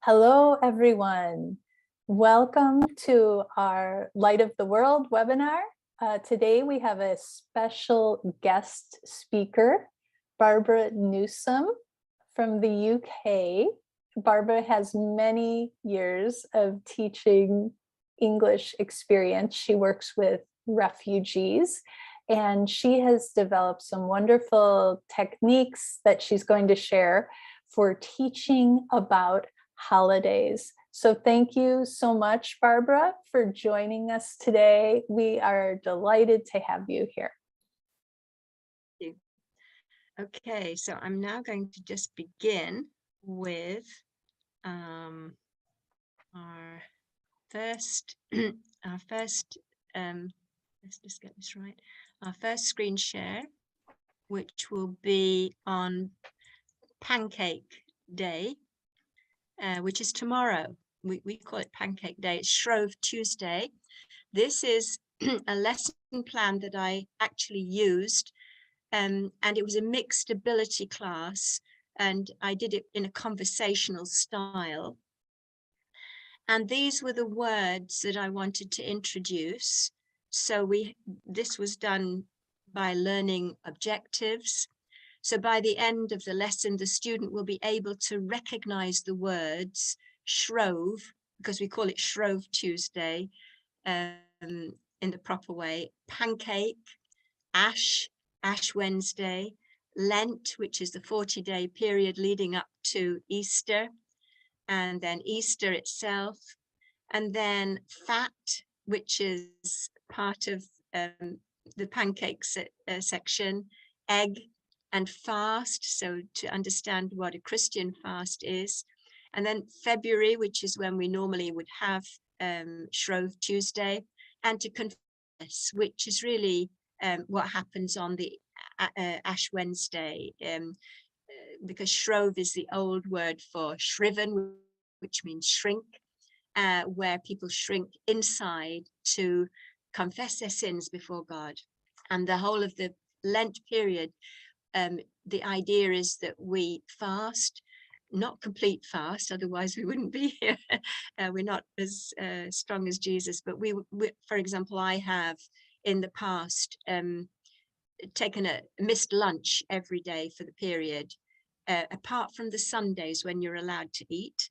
Hello, everyone. Welcome to our Light of the World webinar. Today we have a special guest speaker, Barbara Newsom from the UK. Barbara has many years of teaching English experience. She works with refugees and she has developed some wonderful techniques that she's going to share for teaching about holidays. So thank you so much, Barbara, for joining us today. We are delighted to have you here. Thank you. Okay, so I'm now going to just begin with our first, let's just get this right, our first screen share, which will be on Pancake Day, which is tomorrow. We call it Pancake Day. It's Shrove Tuesday. This is a lesson plan that I actually used, and it was a mixed ability class, and I did it in a conversational style. And these were the words that I wanted to introduce. So this was done by learning objectives. So by the end of the lesson, the student will be able to recognize the words Shrove, because we call it Shrove Tuesday in the proper way, pancake, Ash Wednesday, Lent, which is the 40-day period leading up to Easter, and then Easter itself, and then Fat, which is part of the pancakes section, Egg, and Fast, so to understand what a Christian fast is, and then February, which is when we normally would have Shrove Tuesday, and to confess, which is really what happens on the Ash Wednesday, because Shrove is the old word for shriven, which means shrink, where people shrink inside to confess their sins before God. And the whole of the Lent period, the idea is that we fast, not complete fast, otherwise we wouldn't be here. We're not as strong as Jesus, but we, for example, I have in the past taken a missed lunch every day for the period, apart from the Sundays when you're allowed to eat.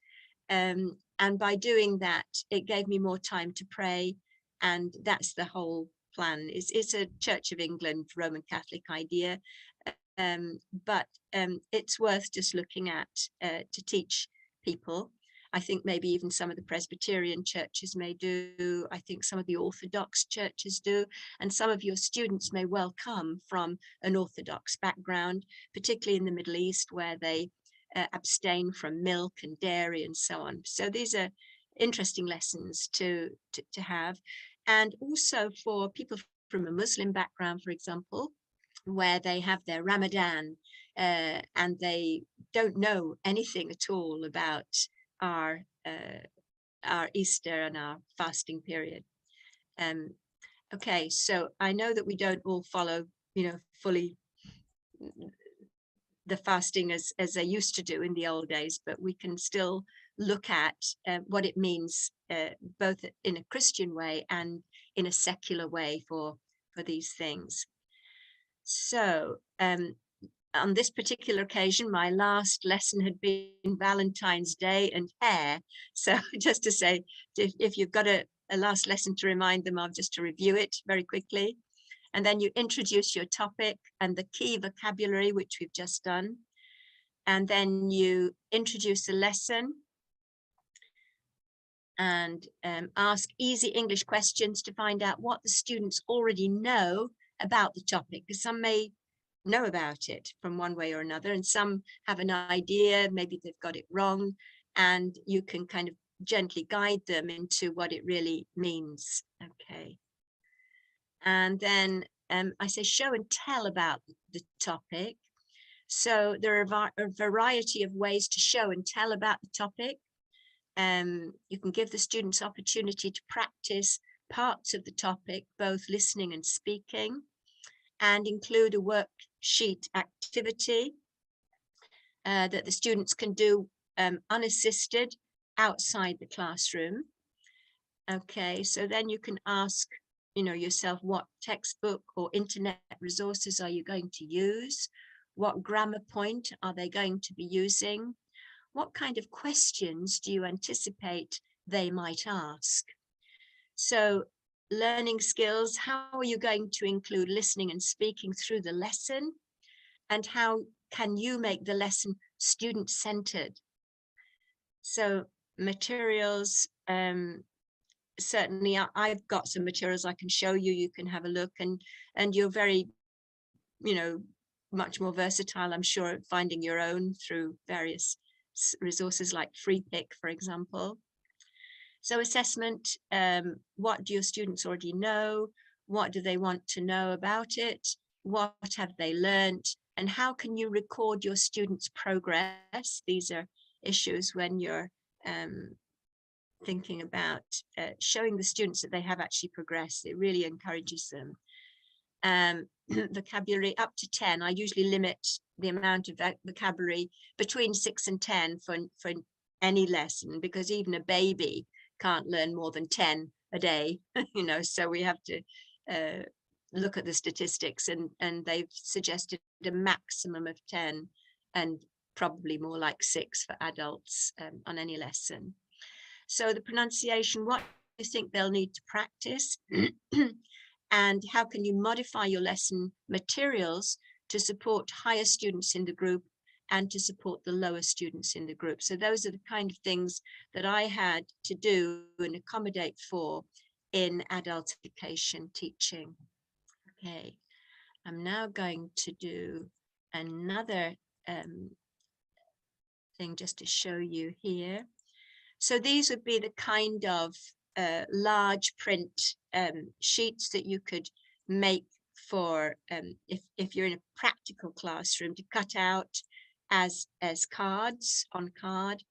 And by doing that, it gave me more time to pray. And that's the whole plan. It's a Church of England, Roman Catholic idea. But it's worth just looking at to teach people. I think maybe even some of the Presbyterian churches may do. I think some of the Orthodox churches do. And some of your students may well come from an Orthodox background, particularly in the Middle East, where they abstain from milk and dairy and so on. So these are interesting lessons to have. And also for people from a Muslim background, for example, where they have their Ramadan and they don't know anything at all about our Easter and our fasting period. Okay, so I know that we don't all follow, fully the fasting as they used to do in the old days, but we can still look at what it means both in a Christian way and in a secular way for these things. So on this particular occasion, my last lesson had been Valentine's Day and hair. So just to say, if you've got a last lesson to remind them of, just to review it very quickly. And then you introduce your topic and the key vocabulary, which we've just done. And then you introduce the lesson and ask easy English questions to find out what the students already know about the topic, because some may know about it from one way or another, and some have an idea, maybe they've got it wrong, and you can kind of gently guide them into what it really means. Okay. And then I say show and tell about the topic. So there are a variety of ways to show and tell about the topic. You can give the students opportunity to practice parts of the topic, both listening and speaking, and include a worksheet activity that the students can do unassisted outside the classroom. Okay, so then you can ask, yourself, what textbook or internet resources are you going to use? What grammar point are they going to be using? What kind of questions do you anticipate they might ask? So learning skills, how are you going to include listening and speaking through the lesson? And how can you make the lesson student-centered? So materials, certainly I've got some materials I can show you. You can have a look, and you're very, much more versatile, I'm sure, at finding your own through various resources like Free Pick, for example. So assessment, what do your students already know? What do they want to know about it? What have they learned? And how can you record your students' progress? These are issues when you're thinking about showing the students that they have actually progressed. It really encourages them. Vocabulary up to 10. I usually limit the amount of vocabulary between 6 and 10 for any lesson, because even a baby can't learn more than 10 a day, so we have to look at the statistics, and they've suggested a maximum of 10 and probably more like 6 for adults on any lesson. So the pronunciation, what do you think they'll need to practice? And how can you modify your lesson materials to support higher students in the group and to support the lower students in the group? So those are the kind of things that I had to do and accommodate for in adult education teaching. Okay, I'm now going to do another thing just to show you here. So these would be the kind of large print sheets that you could make for if you're in a practical classroom, to cut out as cards on card,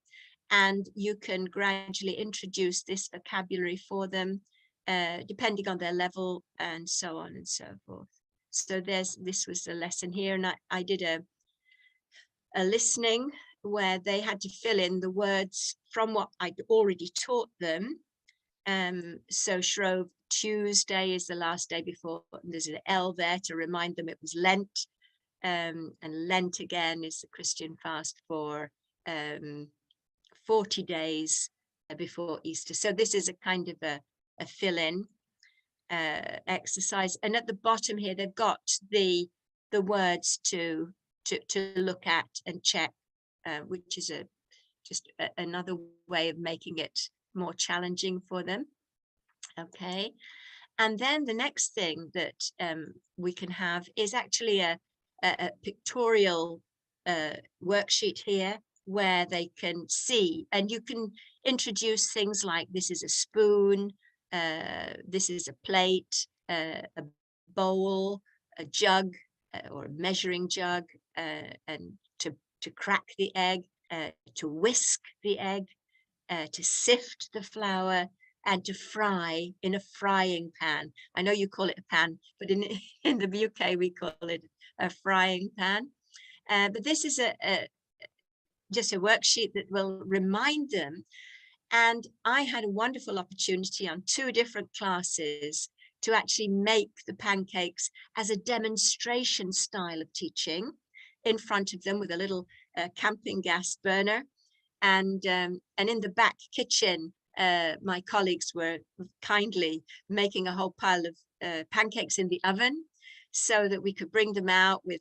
and you can gradually introduce this vocabulary for them depending on their level, and so on and so forth. So this was the lesson here, and I did a listening where they had to fill in the words from what I'd already taught them. So Shrove Tuesday is the last day before, there's an L there to remind them it was Lent. And Lent again is the Christian fast for 40 days before Easter. So this is a kind of a fill-in exercise. And at the bottom here, they've got the words to look at and check, which is just another way of making it more challenging for them. Okay, and then the next thing that we can have is actually a pictorial worksheet here where they can see, and you can introduce things like this is a spoon, this is a plate, a bowl, a jug, or a measuring jug, and to crack the egg, to whisk the egg, to sift the flour, and to fry in a frying pan. I know you call it a pan, but in the UK we call it a frying pan. But this is just a worksheet that will remind them. And I had a wonderful opportunity on 2 different classes to actually make the pancakes as a demonstration style of teaching in front of them with a little camping gas burner. And in the back kitchen, my colleagues were kindly making a whole pile of pancakes in the oven so that we could bring them out with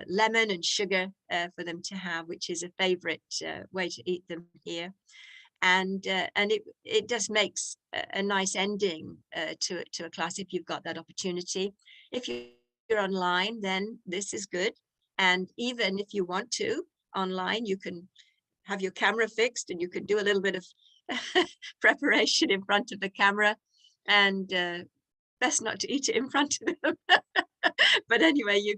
lemon and sugar for them to have, which is a favorite way to eat them here. And it just makes a nice ending to a class if you've got that opportunity. If you're online, then this is good. And even if you want to online, you can have your camera fixed and you can do a little bit of preparation in front of the camera, and best not to eat it in front of them. But anyway, you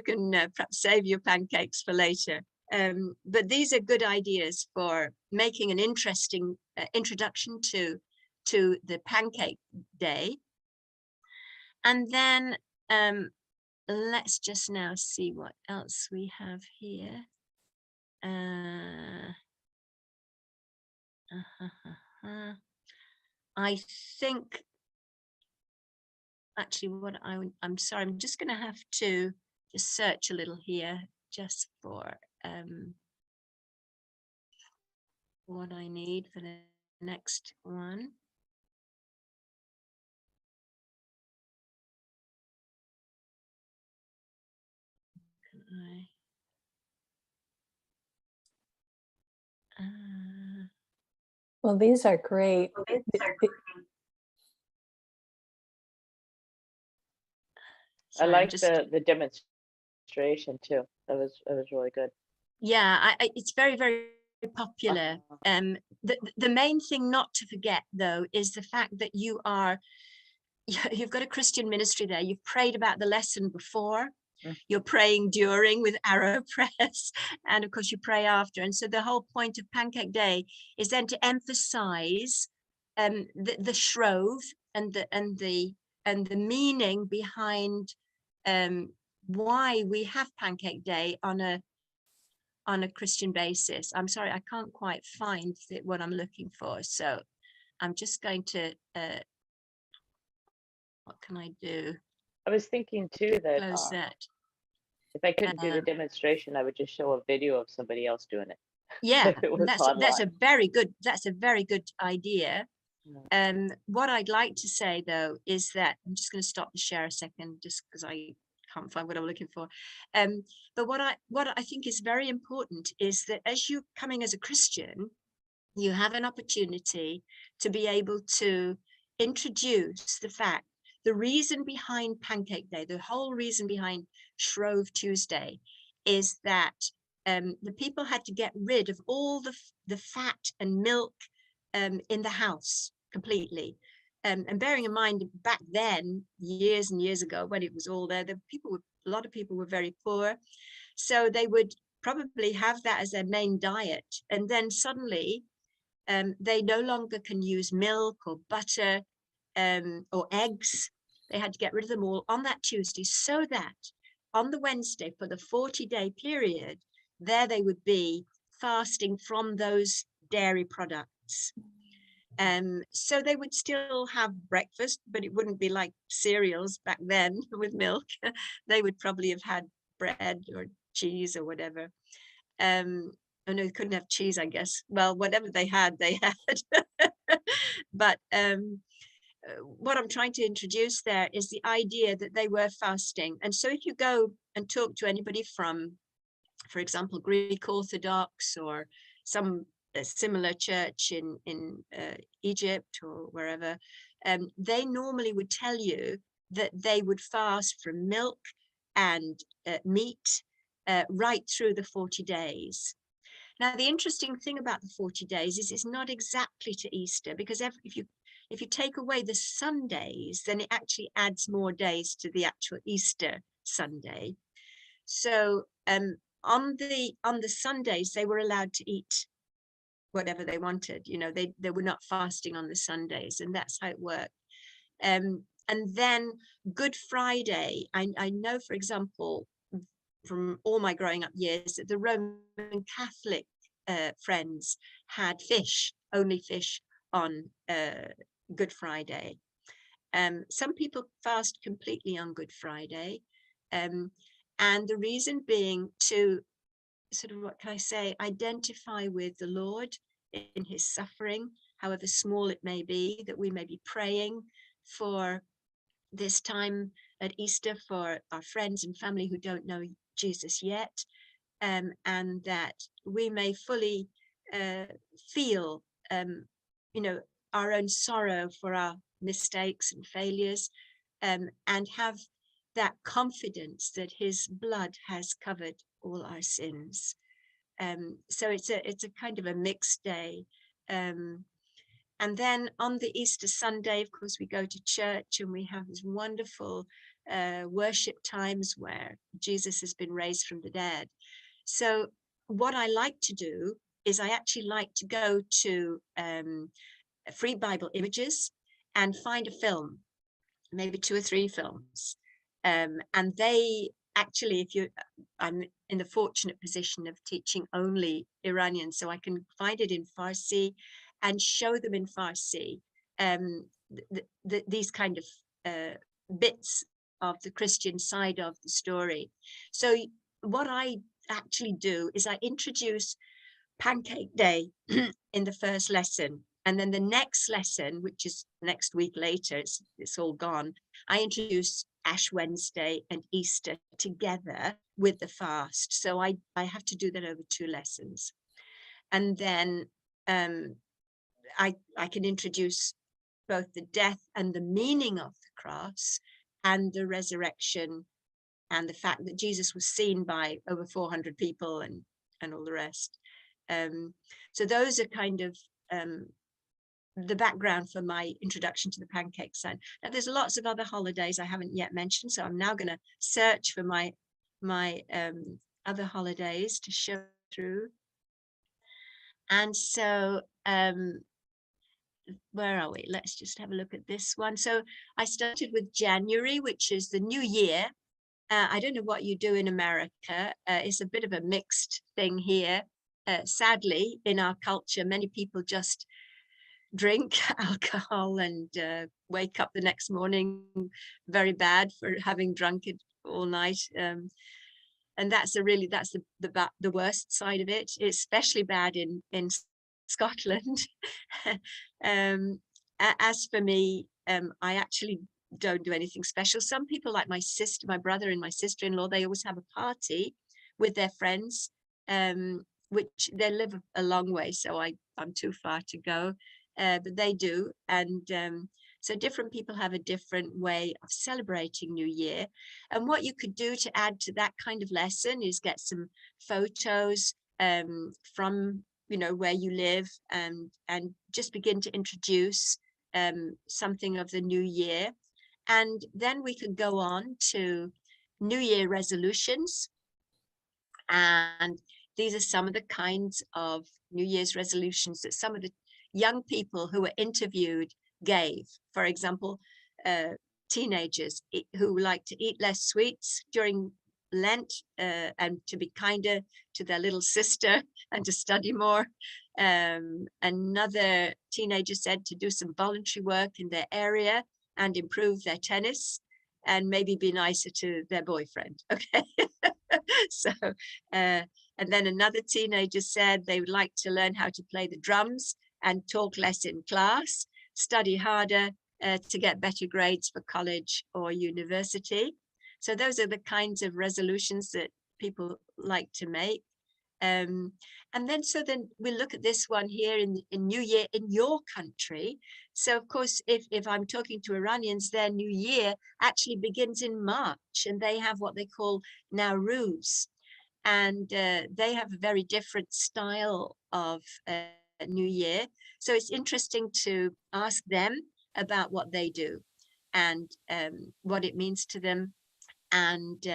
can perhaps save your pancakes for later. But these are good ideas for making an interesting introduction to the pancake day. And then let's just now see what else we have here. I think actually what I'm sorry, I'm just going to have to just search a little here just for what I need for the next one. Well, these are great. I like the demonstration too. That was really good. Yeah, it's very, very popular. The main thing not to forget though is the fact that you've got a Christian ministry there. You've prayed about the lesson before. You're praying during with arrow prayers, and of course you pray after. And so the whole point of Pancake Day is then to emphasize the shrove and the meaning behind why we have Pancake Day on a Christian basis. I'm sorry, I can't quite find what I'm looking for, so I'm just going to what can I do? I was thinking too that Close that. if I couldn't do the demonstration, I would just show a video of somebody else doing it. Yeah, that's a very good idea. What I'd like to say though is that I'm just going to stop the share a second, just because I can't find what I'm looking for. But what I think is very important is that as you're coming as a Christian, you have an opportunity to be able to introduce the reason behind Pancake Day, the whole reason behind Shrove Tuesday, is that the people had to get rid of all the fat and milk in the house completely. And bearing in mind back then, years and years ago, when it was all there, a lot of people were very poor. So they would probably have that as their main diet. And then suddenly they no longer can use milk or butter or eggs. They had to get rid of them all on that Tuesday, so that on the Wednesday for the 40-day period, there they would be fasting from those dairy products. So they would still have breakfast, but it wouldn't be like cereals back then with milk. They would probably have had bread or cheese or whatever. Oh no, they couldn't have cheese, I guess. Well, whatever they had, they had. But what I'm trying to introduce there is the idea that they were fasting. And so if you go and talk to anybody from, for example, Greek Orthodox or some similar church in Egypt or wherever, they normally would tell you that they would fast from milk and meat right through the 40 days. Now, the interesting thing about the 40 days is it's not exactly to Easter, because if you take away the Sundays, then it actually adds more days to the actual Easter Sunday. So on the Sundays, they were allowed to eat whatever they wanted. You know, they were not fasting on the Sundays, and that's how it worked. And then Good Friday, I know, for example, from all my growing up years, that the Roman Catholic friends had only fish on Good Friday. Some people fast completely on Good Friday. And the reason being to sort of, what can I say, identify with the Lord in his suffering, however small it may be, that we may be praying for this time at Easter for our friends and family who don't know Jesus yet, and that we may fully feel, our own sorrow for our mistakes and failures, and have that confidence that his blood has covered all our sins. So it's a kind of a mixed day. And then on the Easter Sunday, of course, we go to church and we have these wonderful worship times where Jesus has been raised from the dead. So what I like to do is I actually like to go to Free Bible Images and find a film, maybe 2 or 3 films. And they actually, I'm in the fortunate position of teaching only Iranian, so I can find it in Farsi and show them in Farsi. these kind of bits of the Christian side of the story. So what I actually do is I introduce Pancake Day in the first lesson, and then the next lesson, which is next week later, it's all gone, I introduce Ash Wednesday and Easter together with the fast. So I have to do that over 2 lessons. And then I can introduce both the death and the meaning of the cross, and the resurrection, and the fact that Jesus was seen by over 400 people and all the rest. So those are kind of the background for my introduction to the Pancake Sun. Now there's lots of other holidays I haven't yet mentioned, so I'm now going to search for my other holidays to show through. And so where are we? Let's just have a look at this one. So I started with January, which is the new year. I don't know what you do in America. It's a bit of a mixed thing here. Sadly, in our culture, many people just drink alcohol and wake up the next morning very bad for having drunk it all night. And that's the worst side of it. It's especially bad in Scotland. As for me, I actually don't do anything special. Some people, like my sister, my brother and my sister-in-law, they always have a party with their friends, which they live a long way, so I'm too far to go, but they do. And so different people have a different way of celebrating New Year. And what you could do to add to that kind of lesson is get some photos from where you live, and just begin to introduce something of the new year. And then we could go on to New Year resolutions. And these are some of the kinds of New Year's resolutions that some of the young people who were interviewed gave. For example, teenagers who like to eat less sweets during Lent, and to be kinder to their little sister and to study more. Another teenager said to do some voluntary work in their area and improve their tennis, and maybe be nicer to their boyfriend. Okay. So and then another teenager said they would like to learn how to play the drums and talk less in class, study harder to get better grades for college or university. So those are the kinds of resolutions that people like to make. And then we look at this one here in New Year in your country. So of course, if I'm talking to Iranians, their New Year actually begins in March, and they have what they call Nowruz. And they have a very different style of New Year. So it's interesting to ask them about what they do and what it means to them, and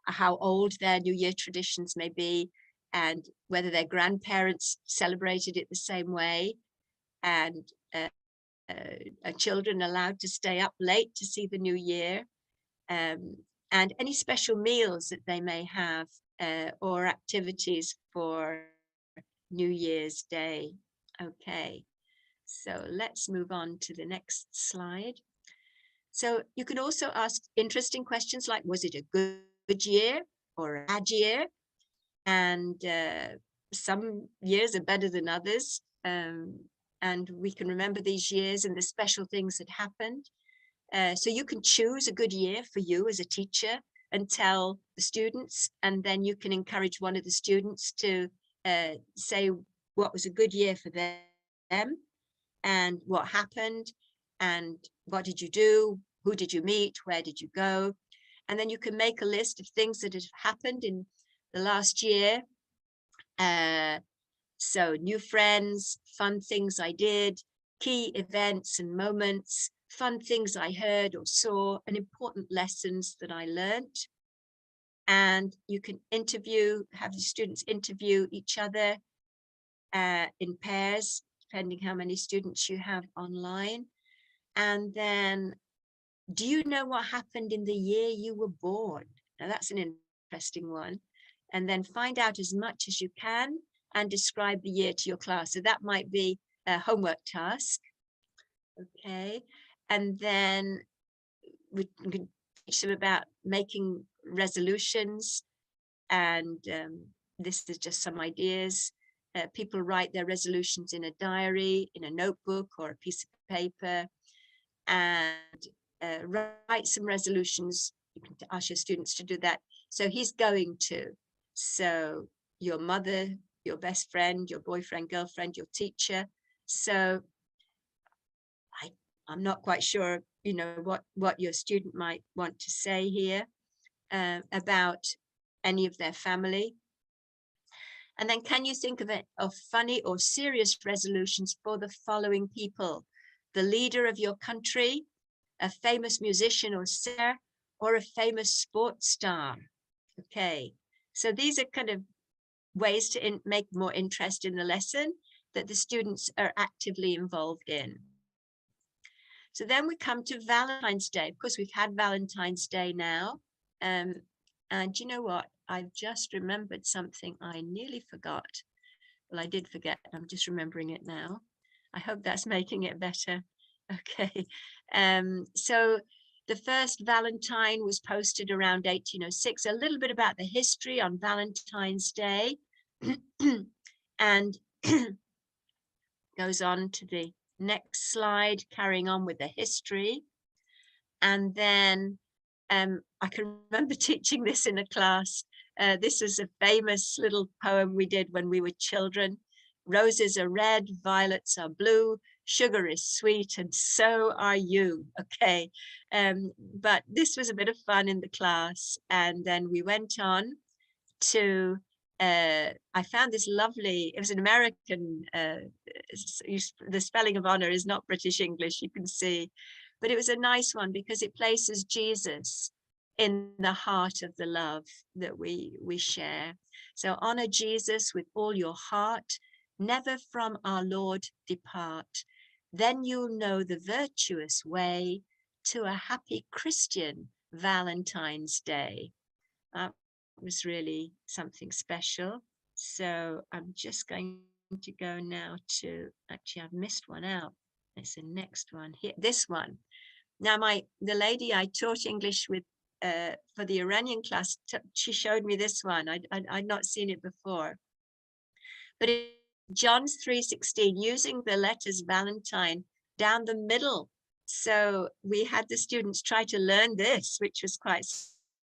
how old their New Year traditions may be, and whether their grandparents celebrated it the same way, and are children allowed to stay up late to see the New Year, and any special meals that they may have, or activities for New Year's Day. Okay, so let's move on to the next slide. So you can also ask interesting questions like, was it a good year or a bad year? And some years are better than others. And we can remember these years and the special things that happened. So you can choose a good year for you as a teacher and tell the students, and then you can encourage one of the students to say what was a good year for them and what happened and what did you do, who did you meet, where did you go. And then you can make a list of things that have happened in the last year. So new friends, fun things I did, key events and moments, fun things I heard or saw, and important lessons that I learned. And you can have the students interview each other in pairs, depending how many students you have online. And then, do you know what happened in the year you were born? Now that's an interesting one. And then find out as much as you can and describe the year to your class. So that might be homework task. Okay, and then we can teach them about making resolutions, and this is just some ideas. People write their resolutions in a diary, in a notebook, or a piece of paper, and write some resolutions. You can ask your students to do that. So he's going to. So your mother, your best friend, your boyfriend, girlfriend, your teacher. So I'm not quite sure, you know, what your student might want to say here about any of their family. And then can you think of funny or serious resolutions for the following people? The leader of your country, a famous musician or singer, or a famous sports star. Okay, so these are kind of ways to make more interest in the lesson that the students are actively involved in. So then we come to Valentine's Day. Of course, we've had Valentine's Day now. And you know what? I've just remembered something I nearly forgot. Well, I did forget. I'm just remembering it now. I hope that's making it better. Okay. So the first Valentine was posted around 1806. A little bit about the history on Valentine's Day. And goes on to the next slide, carrying on with the history. And then I can remember teaching this in a class. This is a famous little poem we did when we were children. Roses are red, violets are blue, sugar is sweet, and so are you. Okay, but this was a bit of fun in the class. And then we went on to, I found this lovely, it was an American, the spelling of honor is not British English, you can see, but it was a nice one because it places Jesus in the heart of the love that we share. So honor Jesus with all your heart, never from our Lord depart. Then you'll know the virtuous way to a happy Christian Valentine's Day. Was really something special. So I'm just going to go now to, actually I've missed one out. It's the next one here, this one. Now the lady I taught English with for the Iranian class, she showed me this one. I'd not seen it before. But John 3:16, using the letters Valentine down the middle. So we had the students try to learn this, which was quite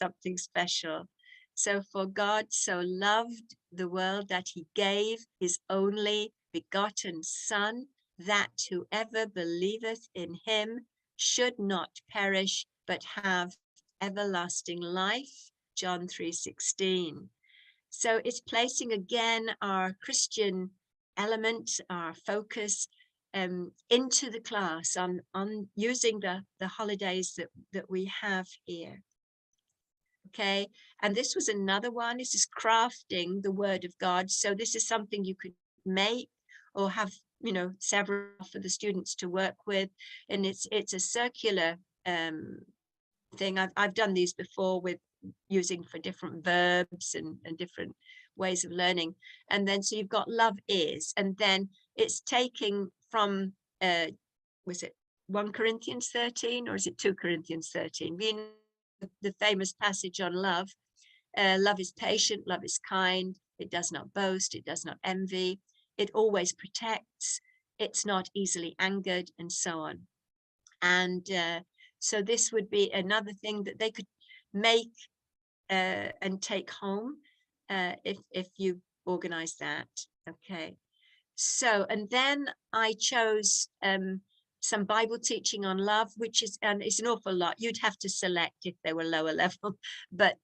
something special. So for God so loved the world that he gave his only begotten Son, that whoever believeth in him should not perish, but have everlasting life. John 3:16. So it's placing again our Christian element, our focus into the class on using the holidays that we have here. Okay, and this was another one. This is crafting the word of God. So this is something you could make or have, you know, several for the students to work with. And it's a circular thing. I've done these before with using for different verbs and different ways of learning. And then so you've got love is, and then it's taking from was it 1 Corinthians 13 or is it 2 Corinthians 13? Being the famous passage on love. Love is patient, love is kind, it does not boast, it does not envy, it always protects, it's not easily angered, and so on. And so this would be another thing that they could make and take home if you organize that. Okay. So, and then I chose some Bible teaching on love, which is, and it's an awful lot. You'd have to select if they were lower level, but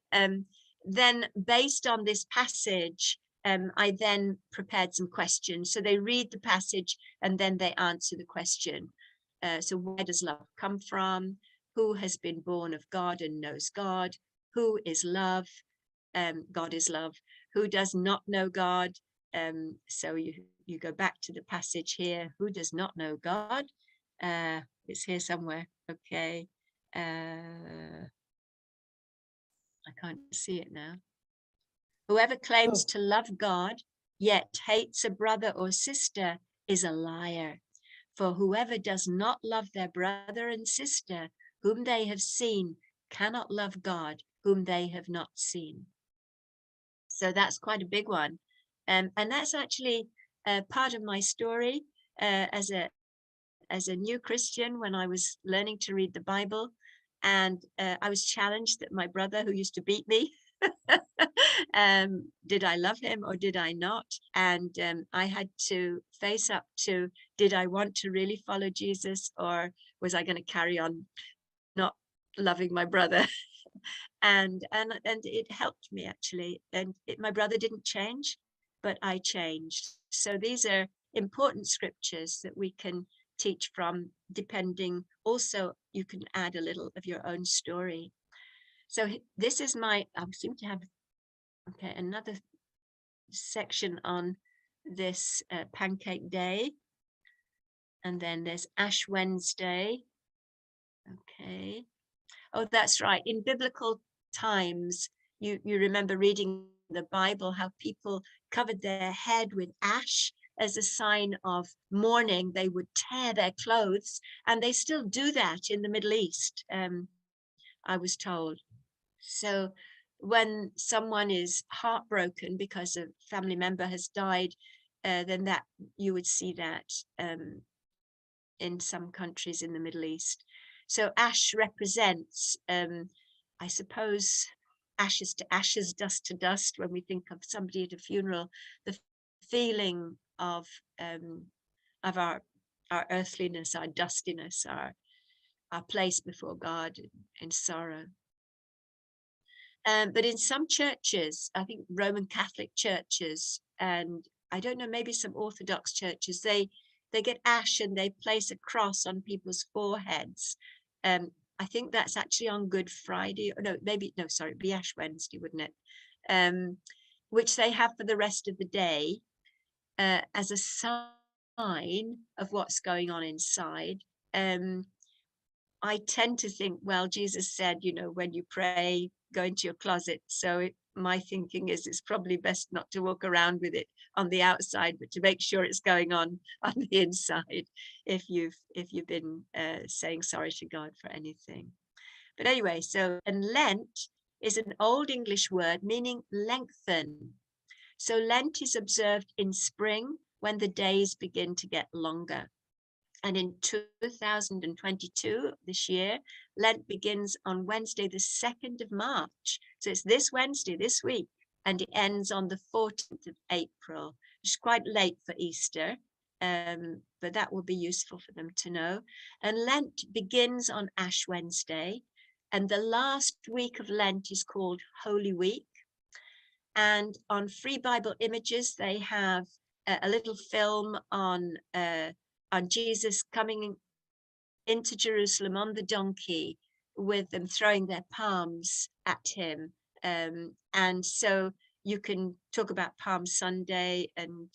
then based on this passage, I then prepared some questions. So they read the passage and then they answer the question. So where does love come from? Who has been born of God and knows God? Who is love? God is love. Who does not know God? So you go back to the passage here. Who does not know God? It's here somewhere. Okay. I can't see it now. Whoever claims to love God, yet hates a brother or sister, is a liar. For whoever does not love their brother and sister whom they have seen cannot love God whom they have not seen. So that's quite a big one. And that's actually part of my story as a new Christian when I was learning to read the Bible. And I was challenged that my brother, who used to beat me, did I love him or did I not? And I had to face up to, did I want to really follow Jesus, or was I going to carry on not loving my brother? and it helped me, actually. And my brother didn't change, but I changed. So these are important scriptures that we can teach from, depending. Also, you can add a little of your own story. So this is I seem to have, okay, another section on this Pancake Day. And then there's Ash Wednesday. Okay. Oh, that's right. In biblical times, you remember reading the Bible, how people covered their head with ash as a sign of mourning. They would tear their clothes, and they still do that in the Middle East, I was told. So when someone is heartbroken because a family member has died, then that you would see that in some countries in the Middle East. So ash represents, I suppose, ashes to ashes, dust to dust. When we think of somebody at a funeral, the feeling of our earthliness, our dustiness, our place before God in sorrow. But in some churches, I think Roman Catholic churches, and I don't know, maybe some Orthodox churches, they get ash and they place a cross on people's foreheads. I think that's actually on Good Friday. No, sorry, it'd be Ash Wednesday, wouldn't it? Which they have for the rest of the day as a sign of what's going on inside. I tend to think, well, Jesus said, when you pray, go into your closet. So my thinking is it's probably best not to walk around with it on the outside, but to make sure it's going on the inside if you've been saying sorry to God for anything. But anyway, and Lent is an Old English word meaning lengthen. So Lent is observed in spring when the days begin to get longer. And in 2022, this year, Lent begins on Wednesday, the 2nd of March. So it's this Wednesday, this week, and it ends on the 14th of April, which is quite late for Easter, but that will be useful for them to know. And Lent begins on Ash Wednesday, and the last week of Lent is called Holy Week. And on Free Bible Images, they have a little film on Jesus coming into Jerusalem on the donkey, with them throwing their palms at him. And so you can talk about Palm Sunday and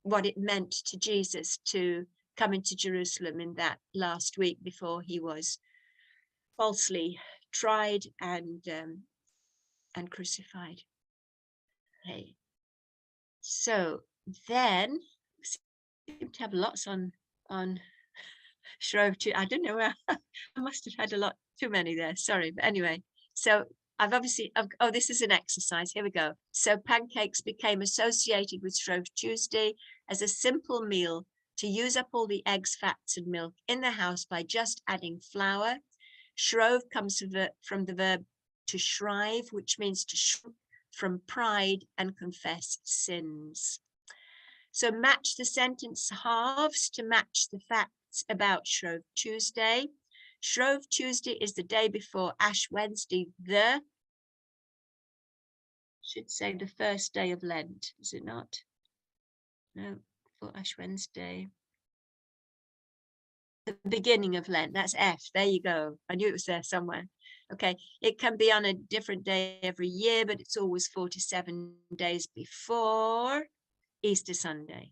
what it meant to Jesus to come into Jerusalem in that last week before he was falsely tried and crucified. Okay. So then seem to have lots on Shrove Tuesday. I don't know where I must have had a lot too many there. Sorry, but anyway. So I've this is an exercise. Here we go. So pancakes became associated with Shrove Tuesday as a simple meal to use up all the eggs, fats, and milk in the house by just adding flour. Shrove comes from the verb to shrive, which means to shrink from pride and confess sins. So match the sentence halves to match the facts about Shrove Tuesday. Shrove Tuesday is the day before Ash Wednesday, should say the first day of Lent, is it not? No, for Ash Wednesday. The beginning of Lent, that's F, there you go. I knew it was there somewhere. Okay, it can be on a different day every year, but it's always 47 days before Easter Sunday.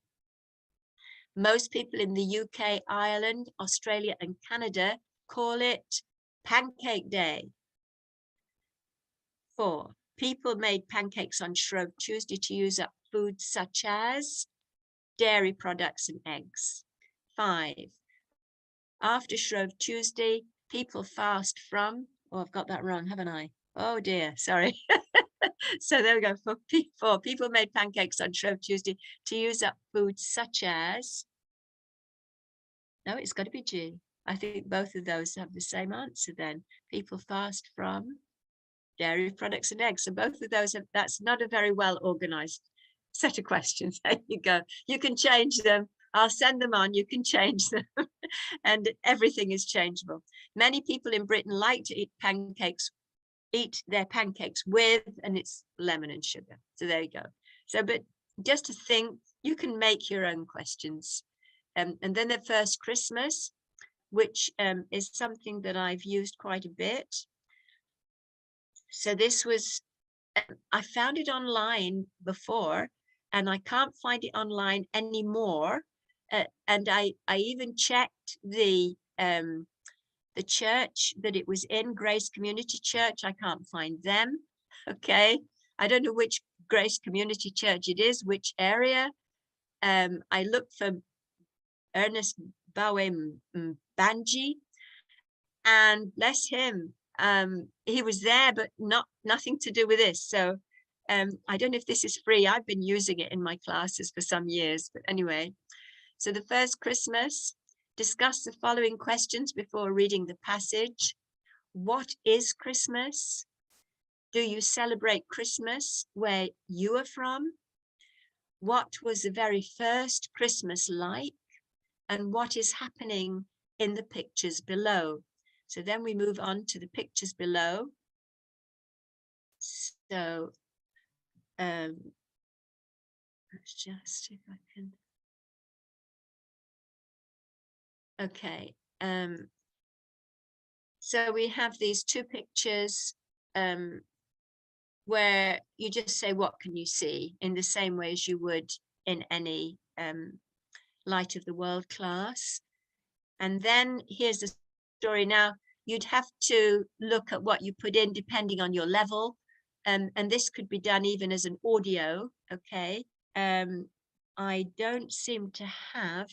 Most people in the UK, Ireland, Australia, and Canada call it Pancake Day. 4. People made pancakes on Shrove Tuesday to use up food such as dairy products and eggs. 5, after Shrove Tuesday, people fast from, oh, I've got that wrong, haven't I? Oh dear, sorry. So there we go. For people made pancakes on Shrove Tuesday to use up foods such as, no, it's got to be G. I think both of those have the same answer then. People fast from dairy products and eggs. So both of those, that's not a very well organized set of questions. There you go. You can change them. I'll send them on. You can change them. And everything is changeable. Many people in Britain like to eat their pancakes with, and it's lemon and sugar. So there you go. So, but just to think, you can make your own questions. And then the first Christmas, which is something that I've used quite a bit. So this was, I found it online before, and I can't find it online anymore. And I even checked the church that it was in, Grace Community Church. I can't find them. Okay. I don't know which Grace Community Church it is, which area. I looked for Ernest Bawe Banji, and bless him, he was there, but nothing to do with this. So I don't know if this is free. I've been using it in my classes for some years, but anyway. So the first Christmas, discuss the following questions before reading the passage. What is Christmas? Do you celebrate Christmas where you are from? What was the very first Christmas like? And what is happening in the pictures below? So then we move on to the pictures below. So let's just see if I can. Okay. So we have these two pictures where you just say, what can you see? In the same way as you would in any Light of the World class. And then here's the story. Now, you'd have to look at what you put in depending on your level. And this could be done even as an audio, okay? I don't seem to have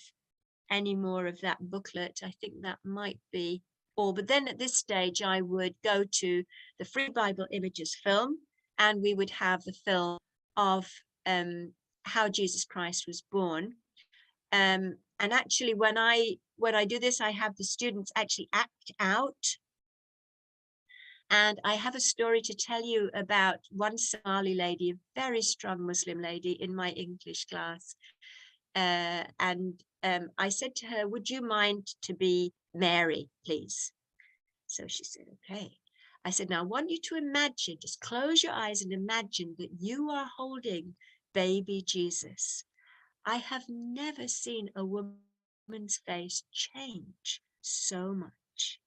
any more of that booklet. I think that might be all. But then at this stage, I would go to the Free Bible Images film, and we would have the film of how Jesus Christ was born. And actually, when I do this, I have the students actually act out. And I have a story to tell you about one Somali lady, a very strong Muslim lady in my English class. And I said to her, would you mind to be Mary, please? So she said, okay. I said, now I want you to imagine, just close your eyes and imagine that you are holding baby Jesus. I have never seen a woman's face change so much.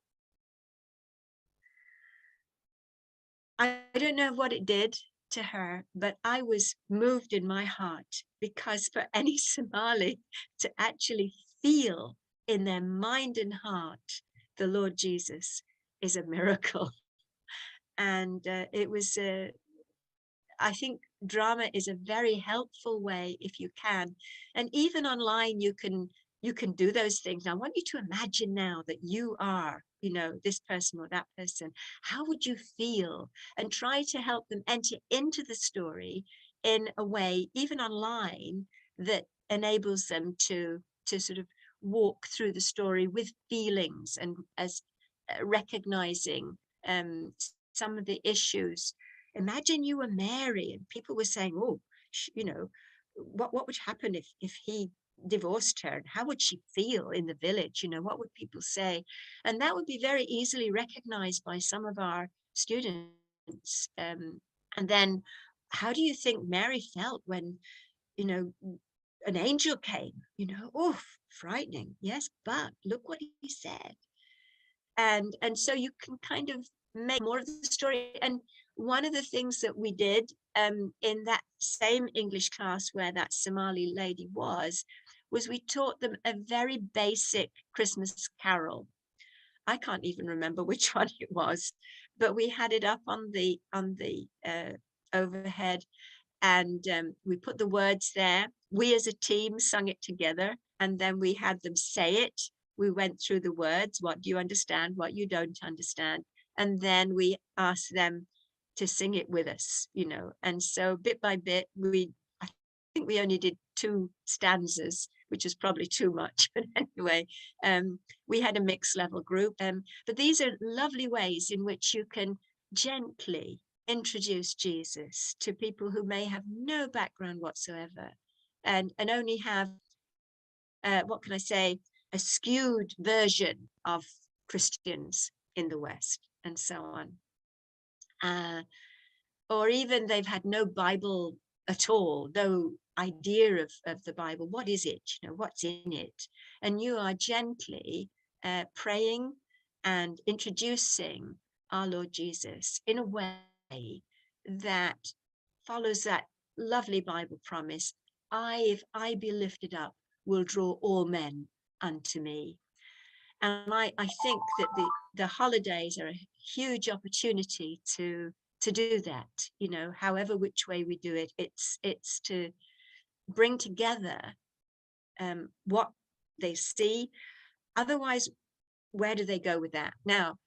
I don't know what it did to her, but I was moved in my heart, because for any Somali to actually feel in their mind and heart the Lord Jesus is a miracle. And it was, I think drama is a very helpful way if you can. And even online, you can do those things. Now, I want you to imagine now that you are, this person or that person. How would you feel? And try to help them enter into the story in a way, even online, that enables them to sort of walk through the story with feelings and as recognizing some of the issues. Imagine you were Mary and people were saying, oh, what would happen if he divorced her? And how would she feel in the village? What would people say? And that would be very easily recognized by some of our students. And then how do you think Mary felt when, an angel came? Oh, frightening. Yes, but look what he said. And so you can kind of make more of the story. And one of the things that we did in that same English class where that Somali lady was we taught them a very basic Christmas carol. I can't even remember which one it was, but we had it up on the overhead. and we put the words there. We as a team sung it together, and then we had them say it. We went through the words. What do you understand? What you don't understand? And then we asked them to sing it with us, you know. And so bit by bit, I think we only did 2 stanzas, which is probably too much. But anyway, we had a mixed level group. But these are lovely ways in which you can gently introduce Jesus to people who may have no background whatsoever, and only have, what can I say, a skewed version of Christians in the West, and so on. Or even they've had no Bible at all, no idea of the Bible. What is it? You know, what's in it? And you are gently praying and introducing our Lord Jesus in a way that follows that lovely Bible promise. If I be lifted up, will draw all men unto me. And I think that the holidays are a huge opportunity to do that, you know, however which way we do it. It's to bring together what they see. Otherwise, where do they go with that? Now,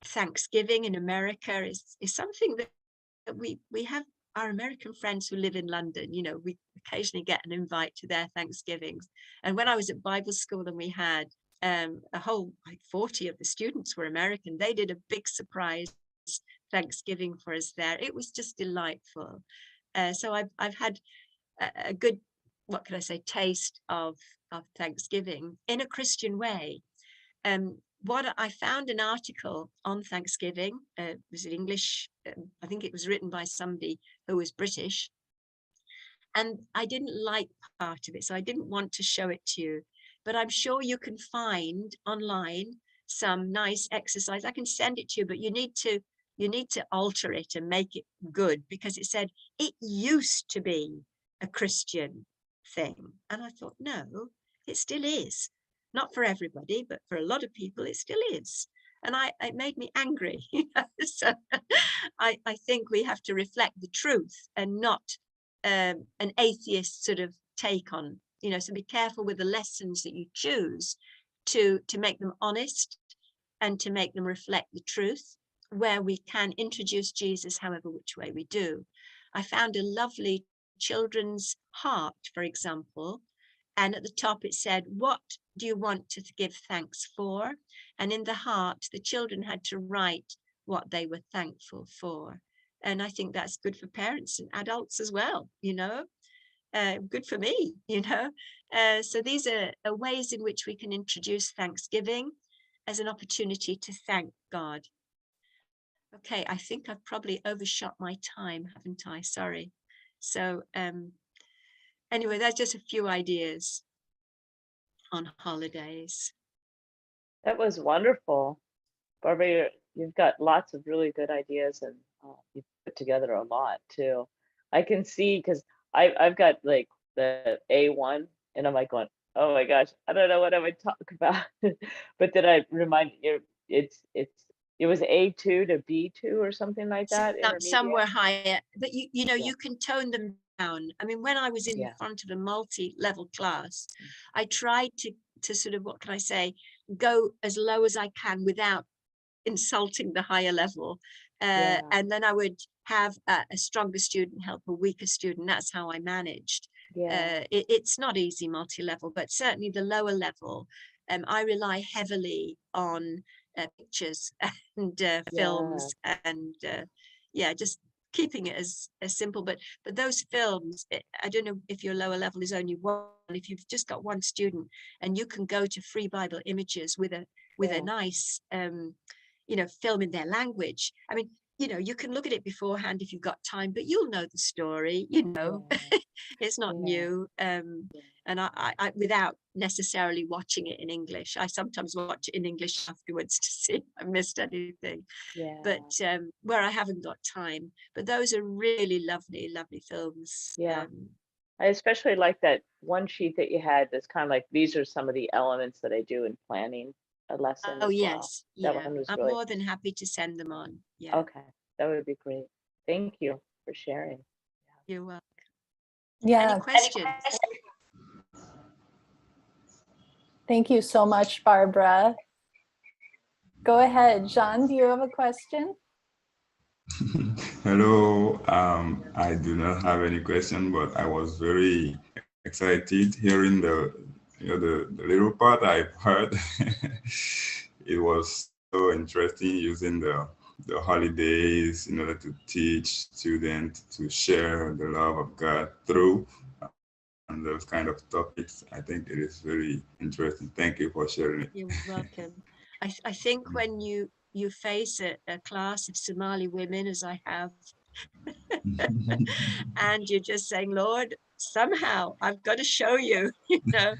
Thanksgiving in America is something that we have. Our American friends who live in London, you know, we occasionally get an invite to their Thanksgivings. And when I was at Bible school and we had a whole, like 40 of the students were American, they did a big surprise Thanksgiving for us there. It was just delightful. So I've had a good, what can I say, taste of Thanksgiving in a Christian way. What I found an article on Thanksgiving, was in English. I think it was written by somebody who was British, and I didn't like part of it, so I didn't want to show it to you. But I'm sure you can find online some nice exercise. I can send it to you, but you need to alter it and make it good, because it said it used to be a Christian thing, and I thought, no, it still is. Not for everybody, but for a lot of people, it still is. And it made me angry. So I think we have to reflect the truth and not an atheist sort of take on, you know, so be careful with the lessons that you choose to make them honest and to make them reflect the truth, where we can introduce Jesus however which way we do. I found a lovely children's heart, for example, and at the top it said, what do you want to give thanks for? And in the heart, the children had to write what they were thankful for. And I think that's good for parents and adults as well, you know, good for me, you know. So these are ways in which we can introduce Thanksgiving as an opportunity to thank God. Okay, I think I've probably overshot my time, haven't I? Sorry. So anyway, that's just a few ideas on holidays. That was wonderful. Barbara, you've got lots of really good ideas, and you've put together a lot too. I can see, because I've got like the A1, and I'm like going, oh my gosh, I don't know what I would talk about. But then I remind you, it was A2 to B2 or something like that. Some were higher, but you know, Yeah. you can tone them down. I mean, when I was in front of a multi-level class, I tried to sort of, what can I say, go as low as I can without insulting the higher level. And then I would have a stronger student help a weaker student. That's how I managed. It's not easy multi-level, but certainly the lower level, I rely heavily on pictures and films, and just keeping it as simple. But those films, I don't know if your lower level is only one. If you've just got one student, and you can go to Free Bible Images with a nice you know, film in their language. I mean, you know, you can look at it beforehand if you've got time, but you'll know the story, you know. It's not new. And I without necessarily watching it in English. I sometimes watch it in English afterwards to see if I missed anything. But where I haven't got time. But those are really lovely, lovely films. I especially like that one sheet that you had that's kind of like, these are some of the elements that I do in planning a lesson. Oh, yes. That one was I'm really... more than happy to send them on. Okay, that would be great. Thank you for sharing. You're welcome. Yeah, Any questions? thank you so much, Barbara. Go ahead, Jean, do you have a question? Hello, I do not have any question, but I was very excited hearing the little part I've heard. It was so interesting using the holidays in order to teach students to share the love of God through and those kind of topics. I think it is very interesting. Thank you for sharing it. You're welcome. I think when you face a class of Somali women, as I have, and you're just saying, Lord, somehow I've got to show you, you know,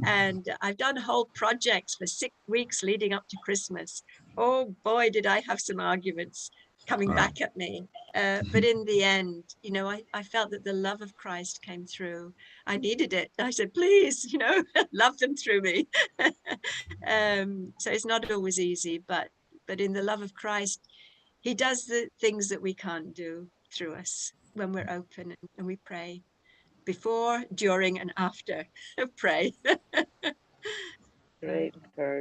and I've done whole projects for 6 weeks leading up to Christmas. Oh boy, did I have some arguments coming Wow. back at me. But in the end, you know, I felt that the love of Christ came through. I needed it. I said, please, you know, love them through me. So it's not always easy, but in the love of Christ, he does the things that we can't do through us when we're open and we pray before, during, and after. Pray. Great, Kurt.